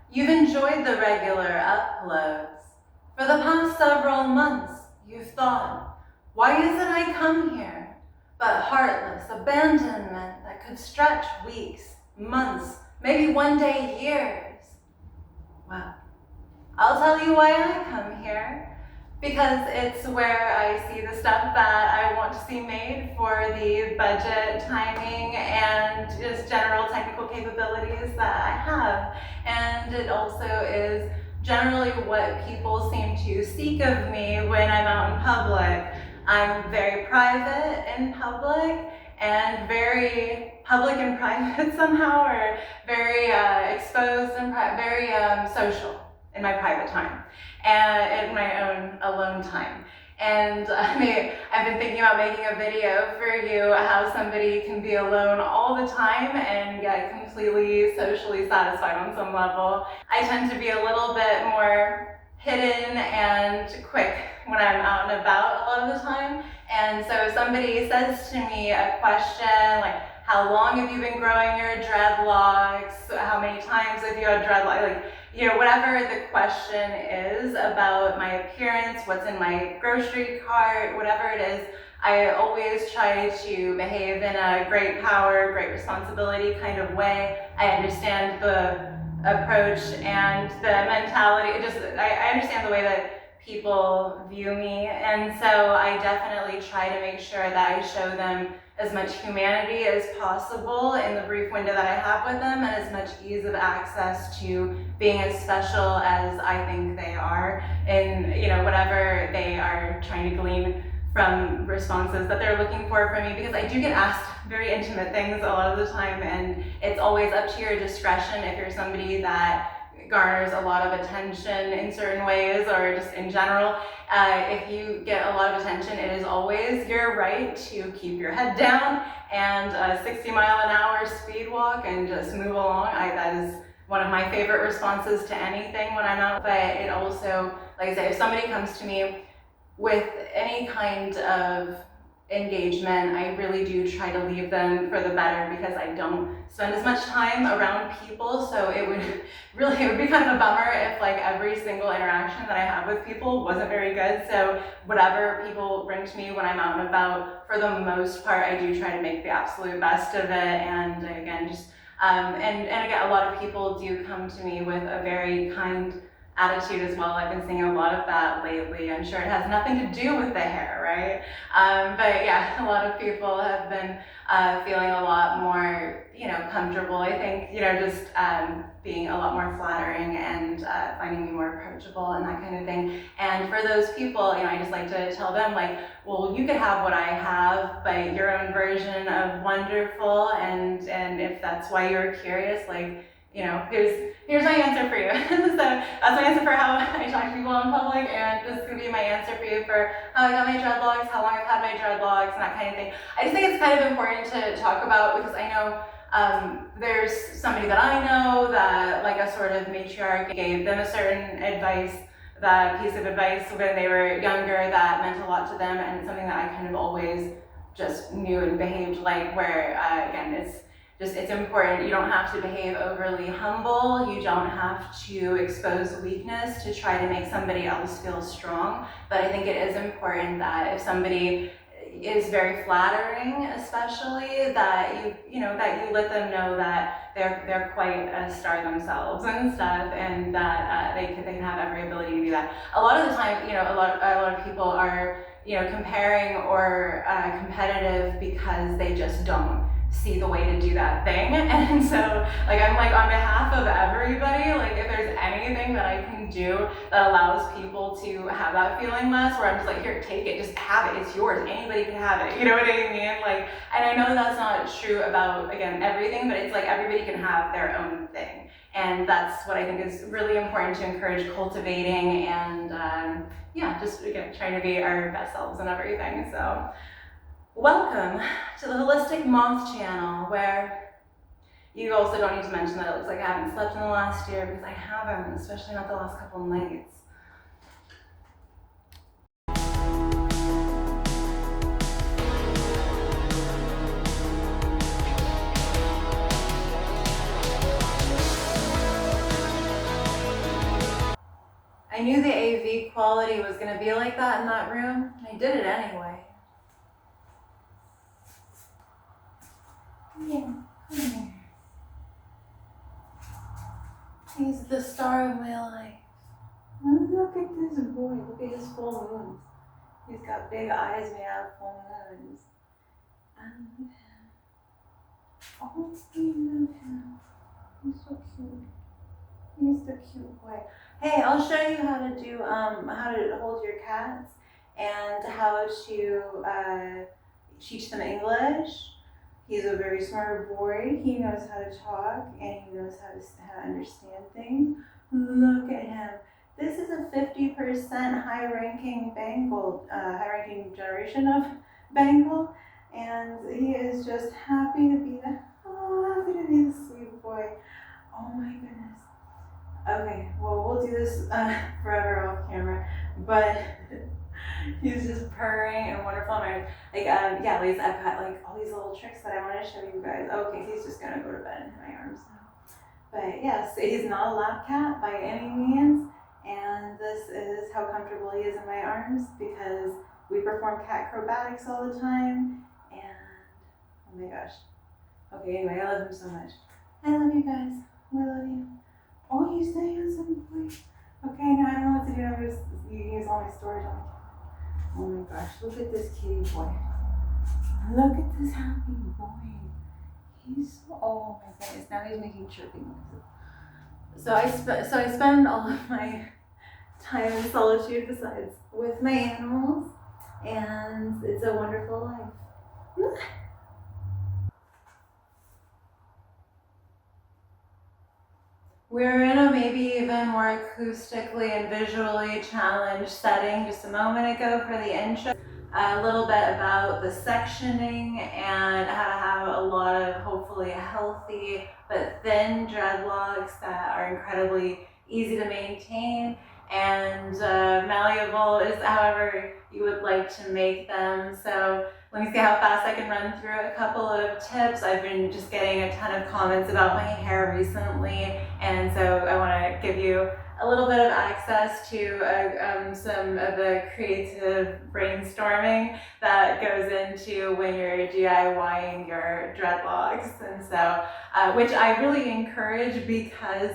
You've enjoyed the regular uploads. For the past several months, you've thought, why isn't I come here? But heartless abandonment that could stretch weeks, months, maybe one day years. Well, I'll tell you why I come here. Because it's where I see the stuff that I want to see made for the budget, timing, and just general technical capabilities that I have. And it also is generally what people seem to seek of me when I'm out in public. I'm very private in public and very public and private somehow, or very exposed and very social in my private time and in my own alone time. And I've been thinking about making a video for you how somebody can be alone all the time and get completely socially satisfied on some level. I tend to be a little bit more hidden and quick when I'm out and about a lot of the time. And so if somebody says to me a question like, how long have you been growing your dreadlocks? How many times have you had dreadlocks? Whatever the question is about my appearance, what's in my grocery cart, whatever it is, I always try to behave in a great power, great responsibility kind of way. I understand the approach and the mentality. I understand the way that people view me, and so I definitely try to make sure that I show them as much humanity as possible in the brief window that I have with them, and as much ease of access to being as special as I think they are in whatever they are trying to glean from responses that they're looking for from me, because I do get asked very intimate things a lot of the time, and it's always up to your discretion if you're somebody that garners a lot of attention in certain ways, or just in general. If you get a lot of attention, it is always your right to keep your head down and 60-mile-an-hour speed walk and just move along. That is one of my favorite responses to anything when I'm out. But it also, like I say, if somebody comes to me with any kind of engagement, I really do try to leave them for the better, because I don't spend as much time around people. So it would be kind of a bummer if every single interaction that I have with people wasn't very good. So whatever people bring to me when I'm out and about, for the most part, I do try to make the absolute best of it. And again, just and again, a lot of people do come to me with a very kind attitude as well. I've been seeing a lot of that lately. I'm sure it has nothing to do with the hair, right? But yeah, a lot of people have been feeling a lot more, comfortable. I think, just being a lot more flattering and finding me more approachable and that kind of thing. And for those people, I just like to tell them well, you could have what I have, but your own version of wonderful. And if that's why you're curious, here's my answer for you. So that's my answer for how I talk to people in public, and this is going to be my answer for you for how I got my dreadlocks, how long I've had my dreadlocks, and that kind of thing. I just think it's kind of important to talk about, because I know there's somebody that I know that a sort of matriarch gave them a certain piece of advice when they were younger that meant a lot to them, and it's something that I kind of always just knew and behaved where again, it's important. You don't have to behave overly humble. You don't have to expose weakness to try to make somebody else feel strong. But I think it is important that if somebody is very flattering, especially, that you let them know that they're quite a star themselves and stuff, and that they can have every ability to do that. A lot of the time, a lot of people are comparing or competitive because they just don't see the way to do that thing. And so I'm on behalf of everybody, if there's anything that I can do that allows people to have that feeling less, where I'm just here, take it, just have it, it's yours, anybody can have it, you know what I mean? And I know that's not true about, again, everything, but it's everybody can have their own thing. And that's what I think is really important to encourage cultivating and yeah, just again, trying to be our best selves and everything. So welcome to the Holistic Moth channel, where you also don't need to mention that it looks like I haven't slept in the last year, because I haven't, especially not the last couple nights. I knew the AV quality was going to be like that in that room, and I did it anyway. Yeah, come here. He's the star of my life. Look at this boy, look at his full moons. He's got big eyes made out of full moons. And oh, we love him. He's so cute. He's the cute boy. Hey, I'll show you how to do how to hold your cats and how to teach them English. He's a very smart boy. He knows how to talk and he knows how to understand things. Look at him. This is a 50% high-ranking Bengal, high-ranking generation of Bengal, and he is just happy to be the sweet boy. Oh my goodness. Okay, well, we'll do this forever off camera, but he's just purring and wonderful. Yeah, ladies, I've got like all these little tricks that I want to show you guys. Okay, he's just gonna go to bed in my arms now. But yes, he's not a lap cat by any means, and this is how comfortable he is in my arms, because we perform cat acrobatics all the time, and oh my gosh. Okay, anyway, I love him so much. I love you guys. I love you. Oh, he's the handsome boy. Okay, now I don't know what to do. I'm just use all my storage on my camera. Oh my gosh, look at this kitty boy. Look at this happy boy. He's so, oh my goodness, now he's making chirping noises. So I spend all of my time in solitude besides with my animals, and it's a wonderful life. We're in a maybe even more acoustically and visually challenged setting just a moment ago for the intro. A little bit about the sectioning and how to have a lot of hopefully healthy but thin dreadlocks that are incredibly easy to maintain and malleable is however you would like to make them. So let me see how fast I can run through a couple of tips. I've been just getting a ton of comments about my hair recently, and so I want to give you a little bit of access to some of the creative brainstorming that goes into when you're DIYing your dreadlocks. And so, which I really encourage, because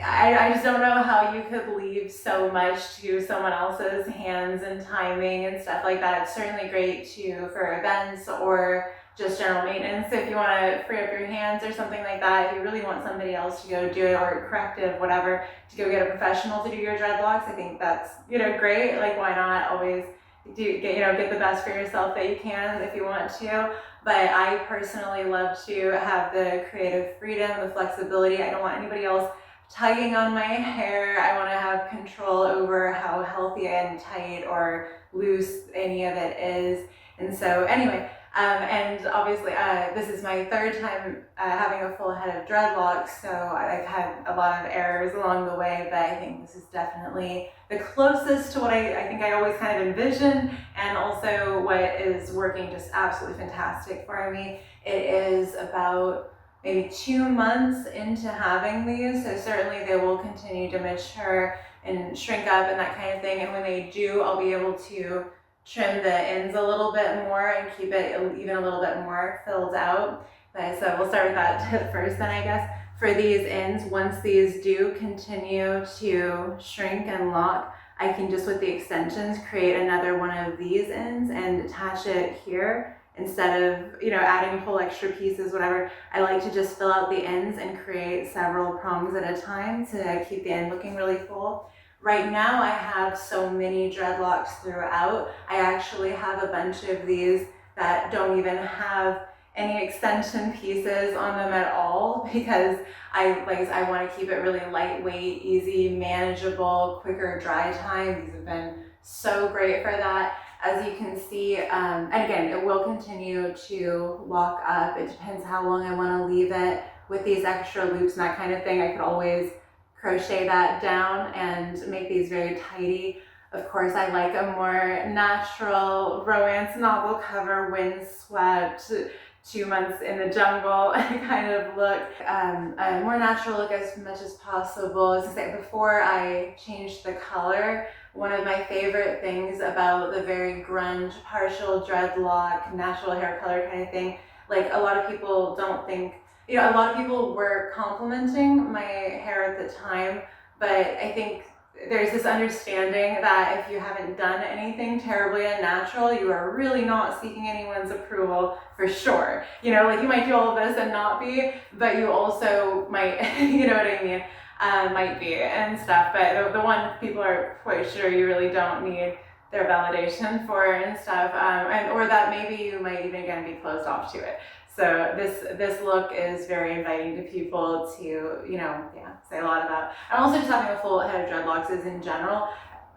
I just don't know how you could leave so much to someone else's hands and timing and stuff like that. It's certainly great for events or just general maintenance. If you want to free up your hands or something like that, if you really want somebody else to go do it, or corrective, whatever, to go get a professional to do your dreadlocks, I think that's, great. Like, why not always get the best for yourself that you can if you want to. But I personally love to have the creative freedom, the flexibility. I don't want anybody else tugging on my hair. I want to have control over how healthy and tight or loose any of it is. And so anyway, and obviously this is my third time having a full head of dreadlocks, so I've had a lot of errors along the way, but I think this is definitely the closest to what I think I always kind of envisioned, and also what is working just absolutely fantastic for me. It is about maybe 2 months into having these, so certainly they will continue to mature and shrink up and that kind of thing, and when they do, I'll be able to trim the ends a little bit more and keep it even a little bit more filled out. But so we'll start with that tip first then, I guess. For these ends, once these do continue to shrink and lock, I can just with the extensions create another one of these ends and attach it here. Instead of, adding whole extra pieces, whatever, I like to just fill out the ends and create several prongs at a time to keep the end looking really full. Right now I have so many dreadlocks throughout. I actually have a bunch of these that don't even have any extension pieces on them at all, because I want to keep it really lightweight, easy, manageable, quicker dry time. These have been so great for that. As you can see, and again, it will continue to lock up. It depends how long I want to leave it. With these extra loops and that kind of thing, I could always crochet that down and make these very tidy. Of course, I like a more natural romance novel cover, windswept, 2 months in the jungle kind of look, a more natural look as much as possible. As I say, before I changed the color, one of my favorite things about the very grunge, partial dreadlock, natural hair color kind of thing, like a lot of people don't think, a lot of people were complimenting my hair at the time, but I think there's this understanding that if you haven't done anything terribly unnatural, you are really not seeking anyone's approval for sure. Like you might do all of this and not be, but you also might, you know what I mean, might be and stuff. But the one people are quite sure you really don't need their validation for and stuff, or that maybe you might even again be closed off to it. So this look is very inviting to people to, say a lot about. And also just having a full head of dreadlocks is in general,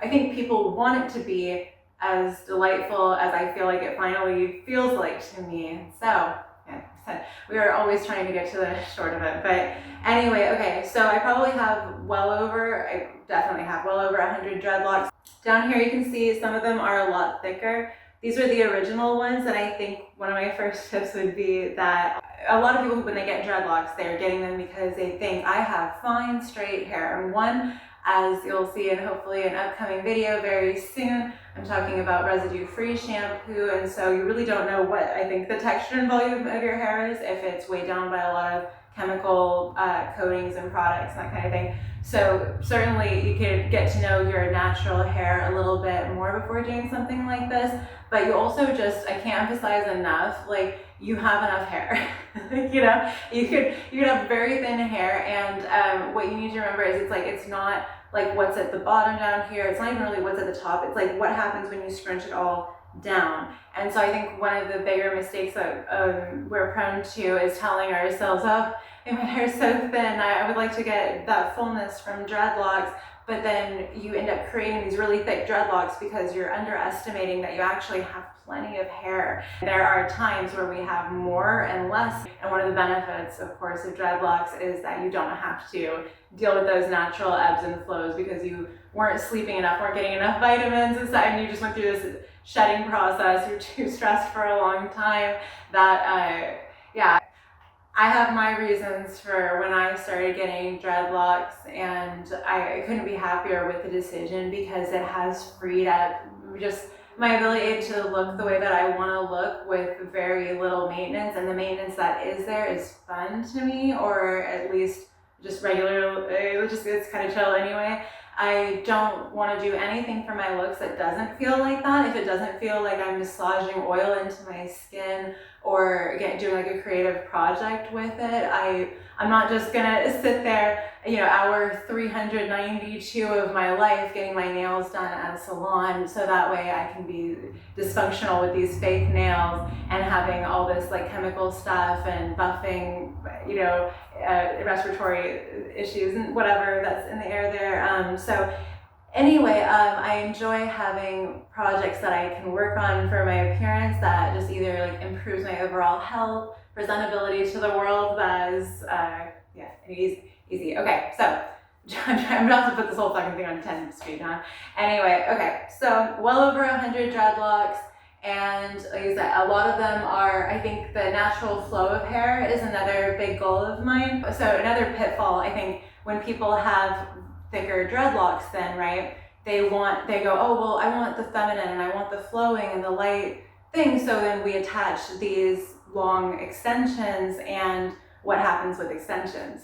I think people want it to be as delightful as I feel like it finally feels like to me. So we are always trying to get to the short of it. But anyway, okay, so I definitely have well over 100 dreadlocks. Down here you can see some of them are a lot thicker. These are the original ones, and I think one of my first tips would be that a lot of people, when they get dreadlocks, they're getting them because they think I have fine, straight hair. And one, as you'll see in hopefully an upcoming video very soon, I'm talking about residue-free shampoo, and so you really don't know what I think the texture and volume of your hair is if it's weighed down by a lot of chemical coatings and products and that kind of thing. So certainly you could get to know your natural hair a little bit more before doing something like this, but you also I can't emphasize enough, like you have enough hair. You could have very thin hair, and what you need to remember is it's not like what's at the bottom down here, it's not even really what's at the top, it's like what happens when you scrunch it all down. And so I think one of the bigger mistakes that we're prone to is telling ourselves, oh, my hair's so thin, I would like to get that fullness from dreadlocks, but then you end up creating these really thick dreadlocks because you're underestimating that you actually have plenty of hair. There are times where we have more and less, and one of the benefits, of course, of dreadlocks is that you don't have to deal with those natural ebbs and flows because you weren't sleeping enough, weren't getting enough vitamins and stuff, and you just went through this shedding process, you're too stressed for a long time, that I have my reasons for when I started getting dreadlocks, and I couldn't be happier with the decision because it has freed up just my ability to look the way that I want to look with very little maintenance, and the maintenance that is there is fun to me, or at least just regular, it's kind of chill anyway. I don't want to do anything for my looks that doesn't feel like that. If it doesn't feel like I'm massaging oil into my skin or doing like a creative project with it, I'm not just gonna sit there, hour 392 of my life getting my nails done at a salon so that way I can be dysfunctional with these fake nails and having all this like chemical stuff and buffing, respiratory issues and whatever that's in the air there. So anyway, I enjoy having projects that I can work on for my appearance that just either like improves my overall health, presentability to the world, that is, easy. Okay, so I'm about to put this whole fucking thing on 10 speed, huh? Anyway, okay, so well over 100 dreadlocks, and like I said, a lot of them are, I think the natural flow of hair is another big goal of mine. So another pitfall, I think, when people have thicker dreadlocks then, right, they go, oh, well, I want the feminine and I want the flowing and the light thing, so then we attach these long extensions, and what happens with extensions?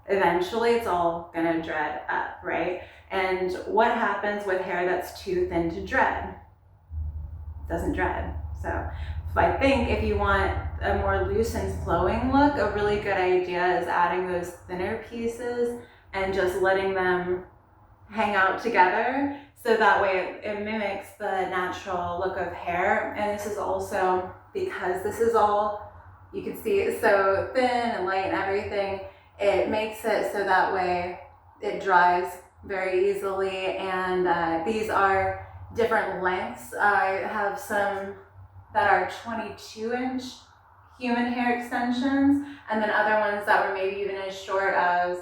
Eventually it's all gonna dread up, right? And what happens with hair that's too thin to dread? It doesn't dread. So I think if you want a more loose and flowing look, a really good idea is adding those thinner pieces and just letting them hang out together. so that way it mimics the natural look of hair. And this is also because this is all, you can see it's so thin and light and everything, it makes it so that way it dries very easily. And these are different lengths. I have some that are 22-inch human hair extensions, and then other ones that were maybe even as short as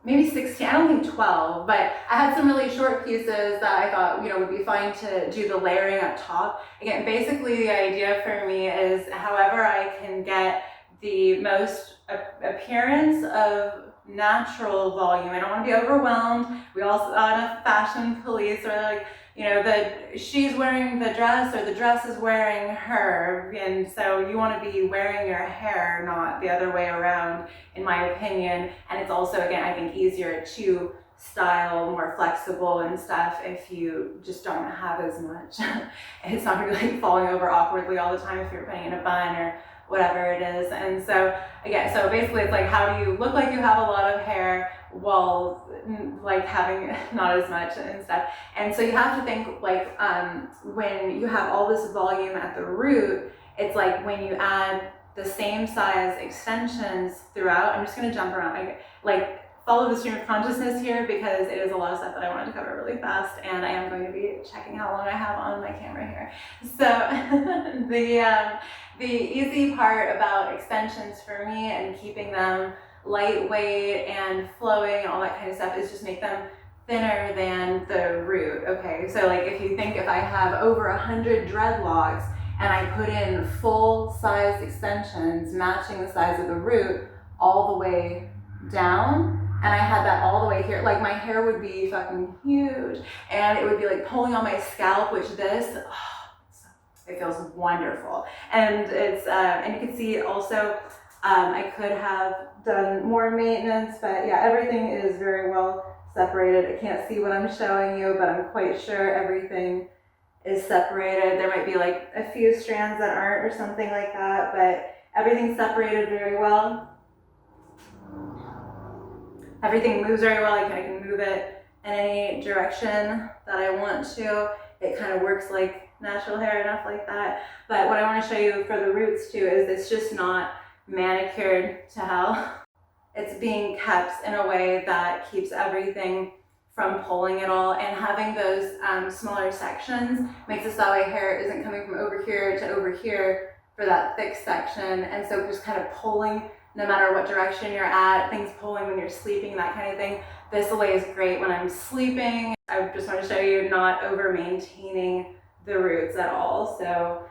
maybe 16, I don't think 12, but I had some really short pieces that I thought, you know, would be fine to do the layering up top. Again, basically the idea for me is however I can get the most appearance of natural volume. I don't want to be overwhelmed. We also got enough fashion police or like, you know, that she's wearing the dress or the dress is wearing her. And so you want to be wearing your hair, not the other way around, in my opinion. And it's also, again, I think easier to style, more flexible and stuff if you just don't have as much. It's not going to be like falling over awkwardly all the time if you're putting in a bun or whatever it is. And so again, so basically it's like, how do you look like you have a lot of hair while like having not as much and stuff. And so you have to think like when you have all this volume at the root, it's like when you add the same size extensions throughout. I'm just going to jump around, like follow the stream of consciousness here because it is a lot of stuff that I wanted to cover really fast, and I am going to be checking how long I have on my camera here. So the easy part about extensions for me and keeping them lightweight and flowing and all that kind of stuff is just make them thinner than the root. Okay, so like if you think if I have over 100 dreadlocks and I put in full size extensions matching the size of the root all the way down, and I had that all the way here, like my hair would be fucking huge and it would be like pulling on my scalp, which this, it feels wonderful. And it's, and you can see also, I could have done more maintenance, but yeah, everything is very well separated. I can't see what I'm showing you, but I'm quite sure everything is separated. There might be like a few strands that aren't or something like that, but everything's separated very well. Everything moves very well. I can move it in any direction that I want to. It kind of works like natural hair, enough like that. But what I want to show you for the roots too is it's just not manicured to hell. It's being kept in a way that keeps everything from pulling it all, and having those smaller sections makes it so that way hair isn't coming from over here to over here for that thick section. And so just kind of pulling no matter what direction you're at, things pulling when you're sleeping, that kind of thing. This way is great when I'm sleeping. I just want to show you not over maintaining the roots at all. So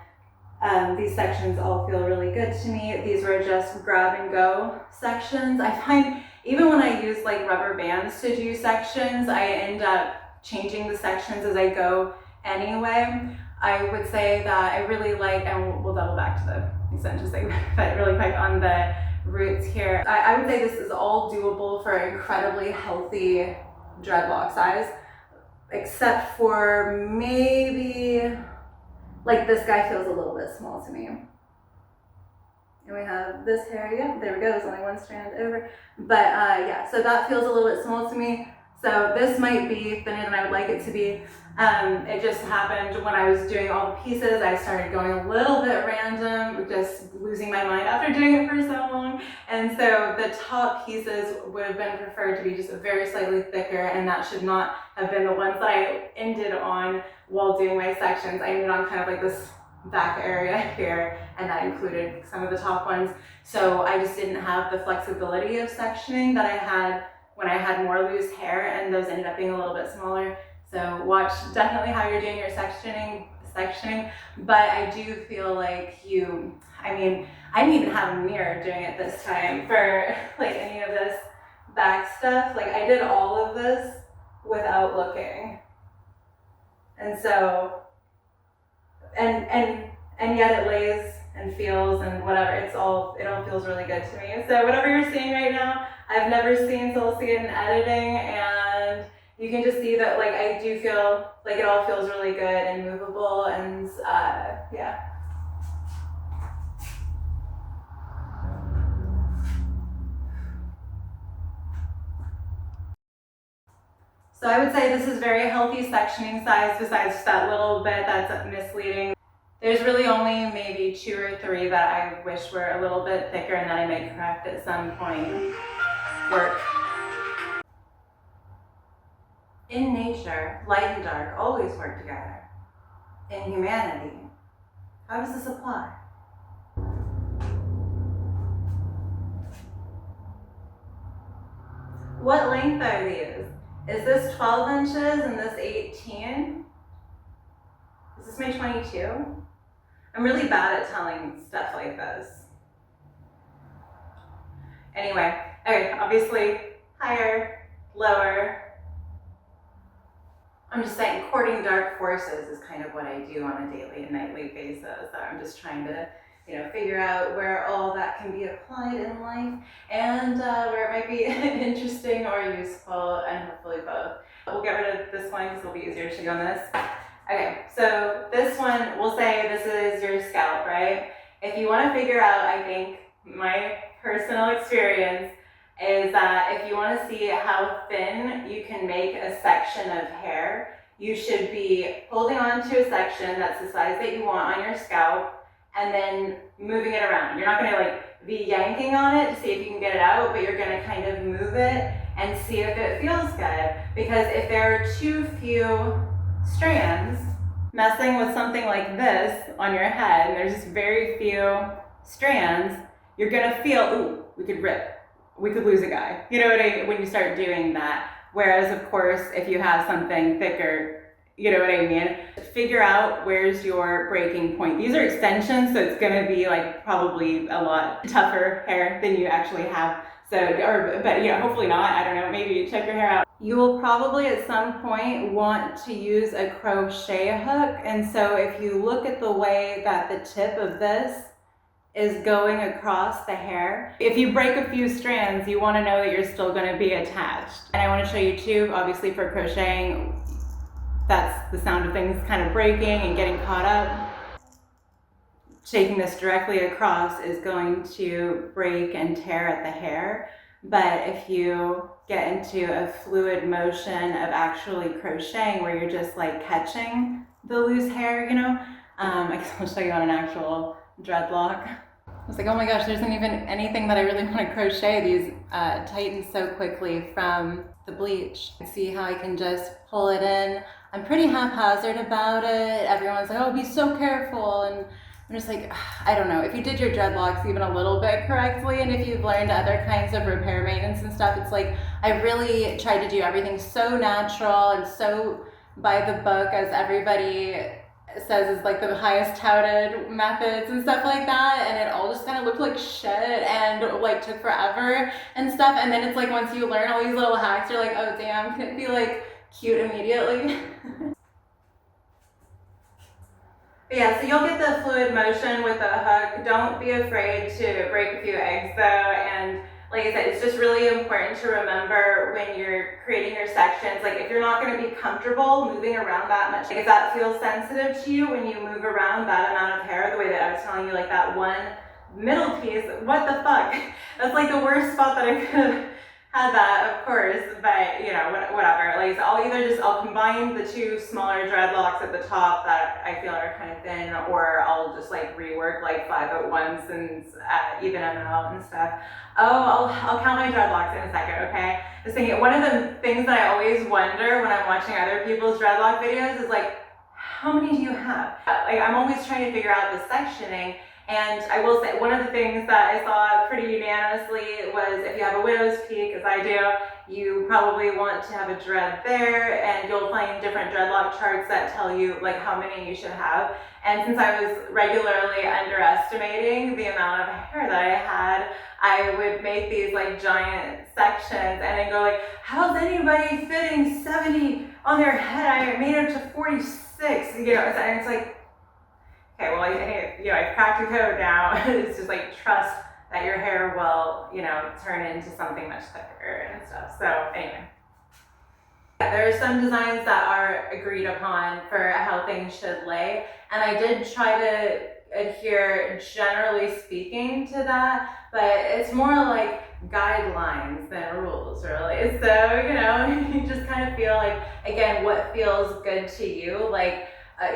these sections all feel really good to me. These were just grab and go sections. I find even when I use like rubber bands to do sections, I end up changing the sections as I go anyway. I would say that I really like, and we'll double back to the extensions thing, but really quick on the roots here. I would say this is all doable for incredibly healthy dreadlock size, except for maybe, like this guy feels a little bit small to me. And we have this hair, yeah, there we go, there's only one strand over. But yeah, so that feels a little bit small to me. So this might be thinner than I would like it to be. It just happened when I was doing all the pieces, I started going a little bit random, just losing my mind after doing it for so long. And so the top pieces would have been preferred to be just very slightly thicker, and that should not have been the ones that I ended on while doing my sections. I ended on kind of like this back area here, and that included some of the top ones. So I just didn't have the flexibility of sectioning that I had when I had more loose hair, and those ended up being a little bit smaller. So watch definitely how you're doing your sectioning, but I do feel like I mean, I didn't even have a mirror doing it this time for like any of this back stuff. Like I did all of this without looking. And so, and yet it lays and feels and whatever, it all feels really good to me. So whatever you're seeing right now, I've never seen, so we'll see it in editing, and you can just see that like I do feel like it all feels really good and movable, and yeah. So I would say this is very healthy sectioning size, besides that little bit that's misleading. There's really only maybe 2 or 3 that I wish were a little bit thicker and that I may correct at some point. Work. In nature, light and dark always work together. In humanity, how does this apply? What length are these? Is this 12 inches and this 18? Is this my 22? I'm really bad at telling stuff like this. Anyway, okay, obviously higher, lower. I'm just saying courting dark forces is kind of what I do on a daily and nightly basis. So I'm just trying to, figure out where all that can be applied in life and where it might be interesting or useful, and hopefully both. We'll get rid of this one because it'll be easier to do on this. Okay, so this one, we'll say this is your scalp, right? If you want to figure out, I think my personal experience is that if you want to see how thin you can make a section of hair, you should be holding on to a section that's the size that you want on your scalp and then moving it around. You're not going to be yanking on it to see if you can get it out, but you're going to kind of move it and see if it feels good. Because if there are too few strands, messing with something like this on your head, and there's just very few strands, you're going to feel, ooh, we could rip. We could lose a guy. You know what I mean? When you start doing that. Whereas, of course, if you have something thicker, you know what I mean? Figure out where's your breaking point. These are extensions, so it's gonna be probably a lot tougher hair than you actually have. But hopefully not. I don't know, maybe check your hair out. You will probably at some point want to use a crochet hook. And so if you look at the way that the tip of this is going across the hair, if you break a few strands, you want to know that you're still going to be attached. And I want to show you too, obviously for crocheting, that's the sound of things kind of breaking and getting caught up. Taking this directly across is going to break and tear at the hair. But if you get into a fluid motion of actually crocheting where you're just catching the loose hair, I guess I'll show you on an actual dreadlock. I was like, oh my gosh, there isn't even anything that I really want to crochet. These tighten so quickly from the bleach. See how I can just pull it in. I'm pretty haphazard about it. Everyone's like, oh, be so careful. And I'm just like, I don't know. If you did your dreadlocks even a little bit correctly, and if you've learned other kinds of repair maintenance and stuff, it's I really tried to do everything so natural and so by the book, as everybody says is the highest touted methods and stuff like that, and it all just kind of looked like shit and took forever and stuff. And then it's once you learn all these little hacks, you're oh damn, can it be cute immediately? But yeah, so you'll get the fluid motion with the hook. Don't be afraid to break a few eggs though, and like I said, it's just really important to remember when you're creating your sections, if you're not going to be comfortable moving around that much, if that feels sensitive to you when you move around that amount of hair, the way that I was telling you, that one middle piece, what the fuck? That's the worst spot that I could have had that, of course, but whatever. I'll combine the 2 smaller dreadlocks at the top that I feel are kind of thin, or I'll just rework 5 at once and even them out and stuff. Oh, I'll count my dreadlocks in a second, okay? Just thinking, one of the things that I always wonder when I'm watching other people's dreadlock videos is how many do you have? I'm always trying to figure out the sectioning. And I will say, one of the things that I saw pretty unanimously was if you have a widow's peak, as I do, you probably want to have a dread there, and you'll find different dreadlock charts that tell you how many you should have. And since I was regularly underestimating the amount of hair that I had, I would make these giant sections and then go how's anybody fitting 70 on their head? I made it to 46, and it's okay, well, I've cracked the code now. It's just trust that your hair will, turn into something much thicker and stuff. So anyway, there are some designs that are agreed upon for how things should lay. And I did try to adhere, generally speaking, to that, but it's more guidelines than rules, really. So, you know, you just kind of feel like, again, what feels good to you. Like,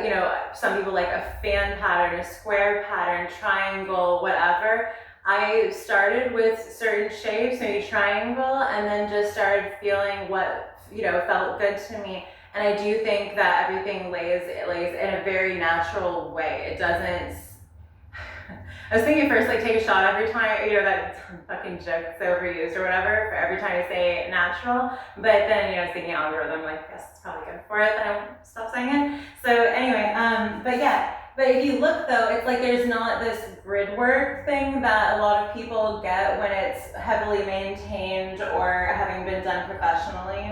you know, some people like a fan pattern, a square pattern, triangle, whatever. I started with certain shapes, maybe triangle, and then just started feeling what, you know, felt good to me. And I do think that everything lays in a very natural way. It doesn't, I was thinking first, like, take a shot every time, you know, that fucking joke that's overused or whatever, for every time I say natural. But then, you know, I was thinking algorithm, like, yes, it's probably good for it, but I won't stop saying it. So anyway, but yeah. But if you look though, it's like there's not this grid work thing that a lot of people get when it's heavily maintained or having been done professionally.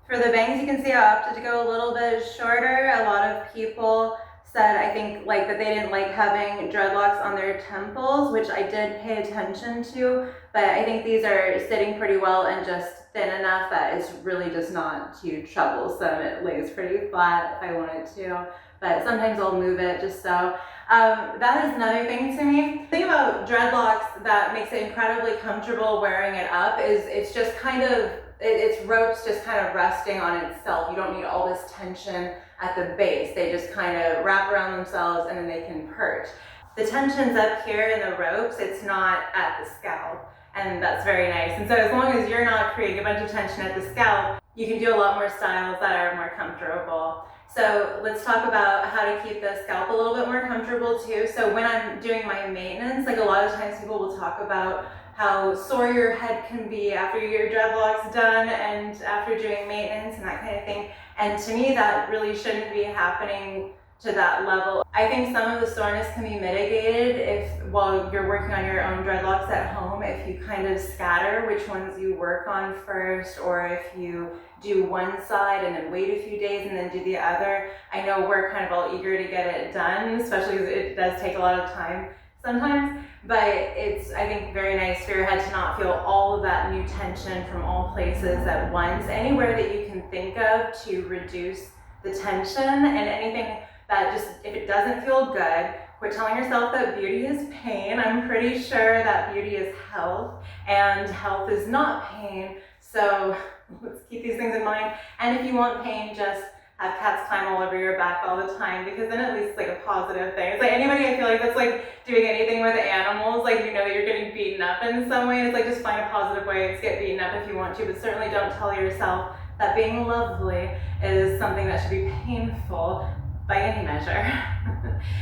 For the bangs, you can see I opted to go a little bit shorter. A lot of people said, I think, like, that they didn't like having dreadlocks on their temples, which I did pay attention to, but I think these are sitting pretty well and just thin enough that it's really just not too troublesome. It lays pretty flat if I wanted to, but sometimes I'll move it just so. That is another thing to me. The thing about dreadlocks that makes it incredibly comfortable wearing it up is it's just kind of, it's ropes just kind of resting on itself. You don't need all this tension at the base. They just kind of wrap around themselves and then they can perch. The tension's up here in the ropes, it's not at the scalp, and that's very nice. And so as long as you're not creating a bunch of tension at the scalp, you can do a lot more styles that are more comfortable. So let's talk about how to keep the scalp a little bit more comfortable too. So when I'm doing my maintenance, like, a lot of times people will talk about how sore your head can be after you get your dreadlocks done and after doing maintenance and that kind of thing. And to me, that really shouldn't be happening to that level. I think some of the soreness can be mitigated if, while you're working on your own dreadlocks at home, if you kind of scatter which ones you work on first, or if you do one side and then wait a few days and then do the other. I know we're kind of all eager to get it done, especially because it does take a lot of time sometimes, but it's, I think, very nice for your head to not feel all of that new tension from all places at once. Anywhere that you can think of to reduce the tension, and anything that just, if it doesn't feel good, quit telling yourself that beauty is pain. I'm pretty sure that beauty is health, and health is not pain. So let's keep these things in mind. And if you want pain, just have cats climb all over your back all the time, because then at least it's like a positive thing. It's like anybody, I feel like, that's like doing anything with animals, like, you know that you're getting beaten up in some way. It's like, just find a positive way to get beaten up if you want to, but certainly don't tell yourself that being lovely is something that should be painful by any measure.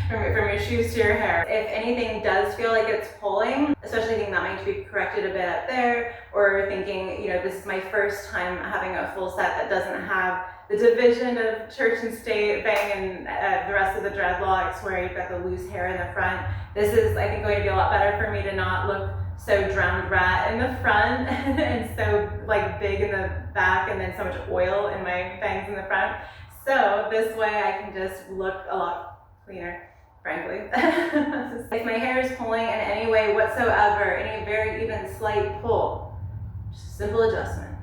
from your shoes to your hair. If anything does feel like it's pulling, especially thinking that might be corrected a bit up there, or thinking, you know, this is my first time having a full set that doesn't have the division of church and state bang and the rest of the dreadlocks where you've got the loose hair in the front. This is, I think, going to be a lot better for me to not look so drowned rat in the front and so like big in the back, and then so much oil in my bangs in the front. So this way I can just look a lot cleaner, frankly. If my hair is pulling in any way whatsoever, any very even slight pull, just a simple adjustment.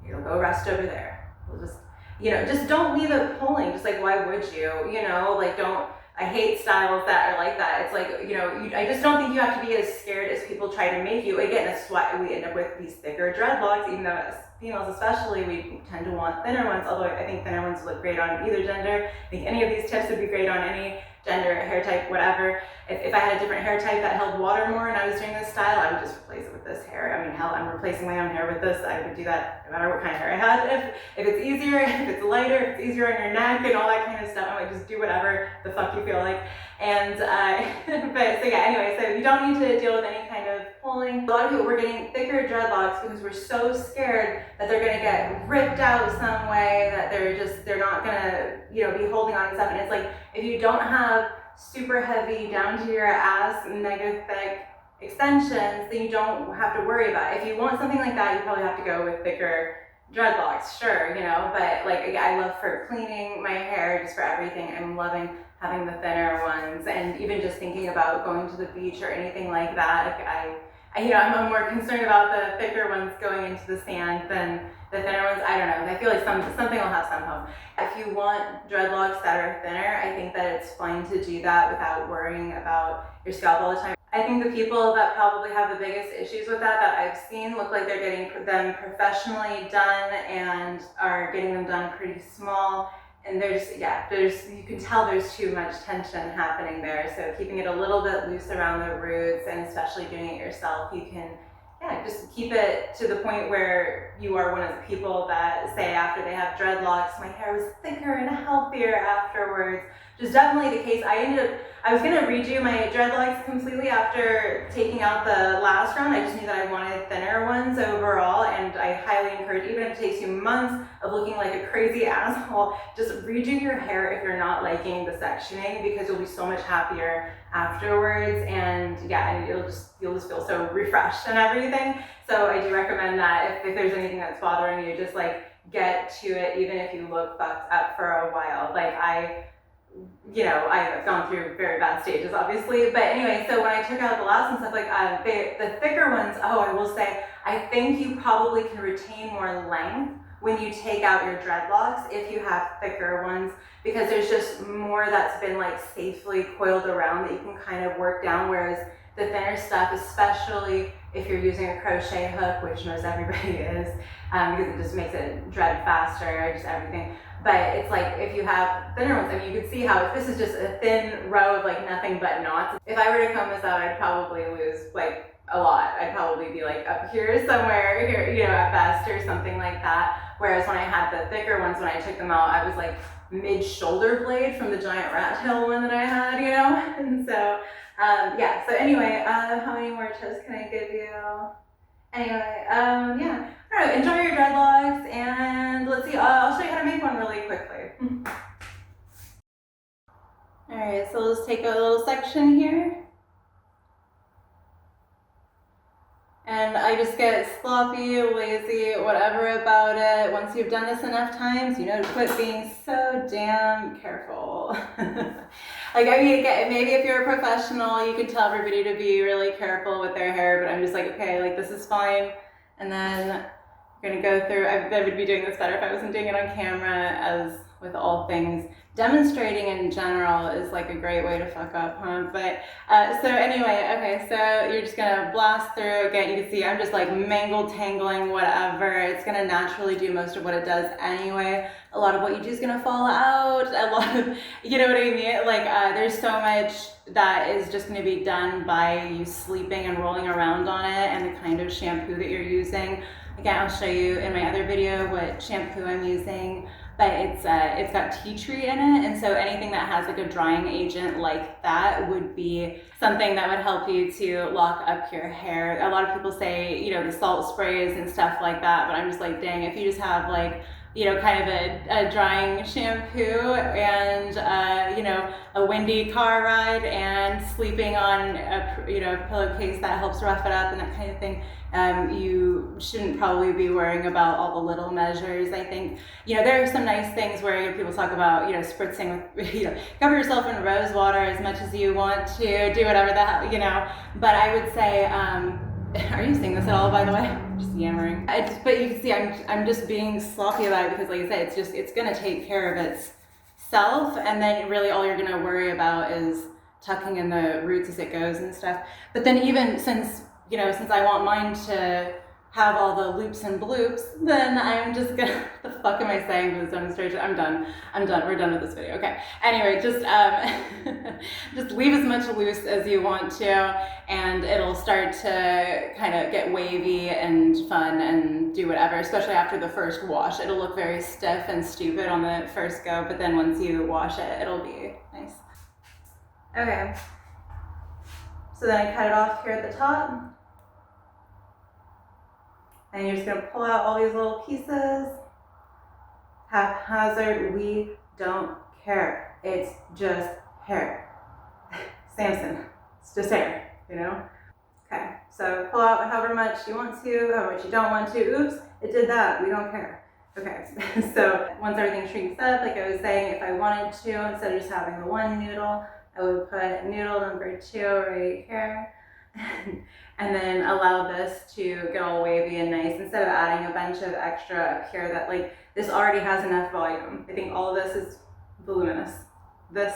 You'll go rest over there. We'll just, you know, just don't leave it pulling. Just like, why would you? You know, like, don't. I hate styles that are like that. It's like, you know, I just don't think you have to be as scared as people try to make you. Again, that's why we end up with these thicker dreadlocks, even though as females especially, we tend to want thinner ones, although I think thinner ones look great on either gender. I think any of these tips would be great on any gender, hair type, whatever. If I had a different hair type that held water more and I was doing this style, I would just replace it with this hair. I mean, hell, I'm replacing my own hair with this. I would do that no matter what kind of hair I had. If it's easier, if it's lighter, if it's easier on your neck and all that kind of stuff, I would just do whatever the fuck you feel like. And, but so yeah, anyway, so you don't need to deal with any kind of pulling. A lot of people, we're getting thicker dreadlocks because we're so scared that they're gonna get ripped out some way, that they're not gonna, you know, be holding on and stuff. And it's like, if you don't have super heavy down to your ass, mega thick extensions, then you don't have to worry about it. If you want something like that, you probably have to go with thicker dreadlocks, sure, you know, but like, I love for cleaning my hair, just for everything. I'm loving having the thinner ones, and even just thinking about going to the beach or anything like that. Like, you know, I'm more concerned about the thicker ones going into the sand than the thinner ones. I don't know. I feel like something will have some hope. If you want dreadlocks that are thinner, I think that it's fine to do that without worrying about your scalp all the time. I think the people that probably have the biggest issues with that I've seen look like they're getting them professionally done and are getting them done pretty small. And you can tell there's too much tension happening there. So keeping it a little bit loose around the roots, and especially doing it yourself, you can, just keep it to the point where you are one of the people that say after they have dreadlocks, my hair was thicker and healthier afterwards. Which is definitely the case. I was gonna redo my dreadlocks completely after taking out the last round. I just knew that I wanted thinner ones overall, and I highly encourage, even if it takes you months of looking like a crazy asshole, just redo your hair if you're not liking the sectioning, because you'll be so much happier afterwards, and you'll just feel so refreshed and everything. So I do recommend that if there's anything that's bothering you, just like get to it, even if you look fucked up for a while. Like I've gone through very bad stages, obviously. But anyway, so when I took out the last and stuff, like the thicker ones, I will say, I think you probably can retain more length when you take out your dreadlocks if you have thicker ones, because there's just more that's been like safely coiled around that you can kind of work down, whereas the thinner stuff, especially if you're using a crochet hook, which most everybody is, because it just makes it dread faster, just everything. But it's like if you have thinner ones, I mean, you can see how if this is just a thin row of like nothing but knots, if I were to comb this out, I'd probably lose like a lot. I'd probably be like up here somewhere, here, at best, or something like that. Whereas when I had the thicker ones, when I took them out, I was like mid-shoulder blade from the giant rat tail one that I had, And so, so anyway, how many more tips can I give you? Anyway, I don't know, enjoy your dreadlocks, and let's see, I'll show you how to make one really quickly. All right, so let's take a little section here. And I just get sloppy, lazy, whatever about it. Once you've done this enough times, you know to quit being so damn careful. Maybe if you're a professional, you can tell everybody to be really careful with their hair, but I'm just like, okay, like this is fine. And then we're gonna go through, I would be doing this better if I wasn't doing it on camera, as with all things. Demonstrating in general is like a great way to fuck up, huh? But, so anyway, okay, so you're just gonna blast through. Again, you can see I'm just like tangling, whatever. It's gonna naturally do most of what it does anyway. A lot of what you do is gonna fall out. A lot of, you know what I mean? Like, there's so much that is just gonna be done by you sleeping and rolling around on it, and the kind of shampoo that you're using. Again, I'll show you in my other video what shampoo I'm using. But it's got tea tree in it, and so anything that has like a drying agent like that would be something that would help you to lock up your hair. A lot of people say, the salt sprays and stuff like that, but I'm just like, dang, if you just have like, kind of a drying shampoo and, a windy car ride and sleeping on a pillowcase that helps rough it up and that kind of thing, you shouldn't probably be worrying about all the little measures. I think, there are some nice things where people talk about, spritzing with, cover yourself in rose water as much as you want to, do whatever the hell, but I would say, are you seeing this at all, by the way? Just yammering. But you can see I'm just being sloppy about it because, like I said, it's gonna take care of itself, and then really all you're gonna worry about is tucking in the roots as it goes and stuff. But then even since I want mine to have all the loops and bloops, then I'm just gonna, what the fuck am I saying for this demonstration? I'm done. We're done with this video. Okay. Anyway, just just leave as much loose as you want to, and it'll start to kind of get wavy and fun and do whatever, especially after the first wash. It'll look very stiff and stupid on the first go, but then once you wash it, it'll be nice. Okay. So then I cut it off here at the top. And you're just gonna pull out all these little pieces. Haphazard, we don't care. It's just hair. Samson, it's just hair, Okay, so pull out however much you want to, however much you don't want to. Oops, it did that, we don't care. Okay, so once everything shrinks up, like I was saying, if I wanted to, instead of just having the one noodle, I would put noodle number 2 right here. And then allow this to get all wavy and nice, instead of adding a bunch of extra up here that, like, this already has enough volume. I think all of this is voluminous. This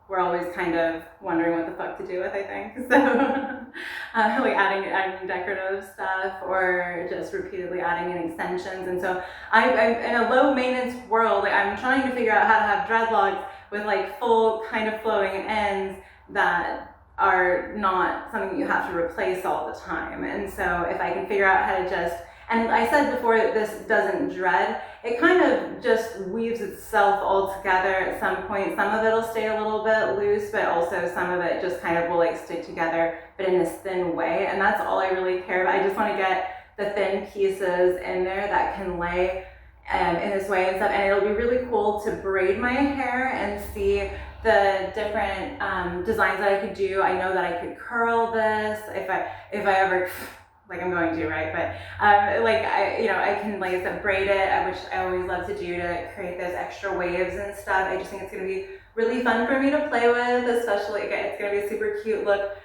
we're always kind of wondering what the fuck to do with, I think. So like adding decorative stuff or just repeatedly adding in extensions. And so I'm in a low maintenance world, like I'm trying to figure out how to have dreadlocks with like full kind of flowing ends that are not something you have to replace all the time. And so if I can figure out how to just, and I said before that this doesn't dread, it kind of just weaves itself all together at some point. Some of it'll stay a little bit loose, but also some of it just kind of will like stick together, but in this thin way. And that's all I really care about. I just want to get the thin pieces in there that can lay in this way and stuff. And it'll be really cool to braid my hair and see the different designs that I could do. I know that I could curl this if I ever, like I'm going to, right? But like I can, like I said, braid it, which I always love to do to create those extra waves and stuff. I just think it's gonna be really fun for me to play with, especially, again, it's gonna be a super cute look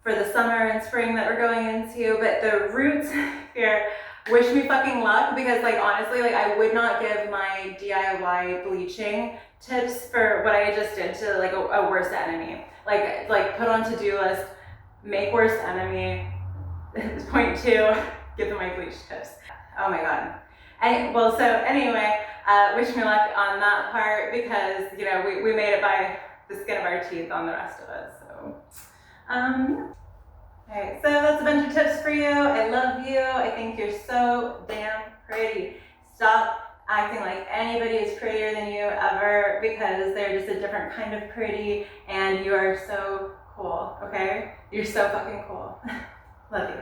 for the summer and spring that we're going into. But the roots here, wish me fucking luck, because like honestly, like I would not give my DIY bleaching tips for what I just did to like a worst enemy. Like put on to-do list, make worst enemy. Point 2, give them my bleach tips. Oh my god. Well, so anyway, wish me luck on that part, because you know we made it by the skin of our teeth on the rest of it. So yeah. Alright, so that's a bunch of tips for you. I love you. I think you're so damn pretty. Stop acting like anybody is prettier than you ever, because they're just a different kind of pretty, and you are so cool, okay? You're so fucking cool. Love you.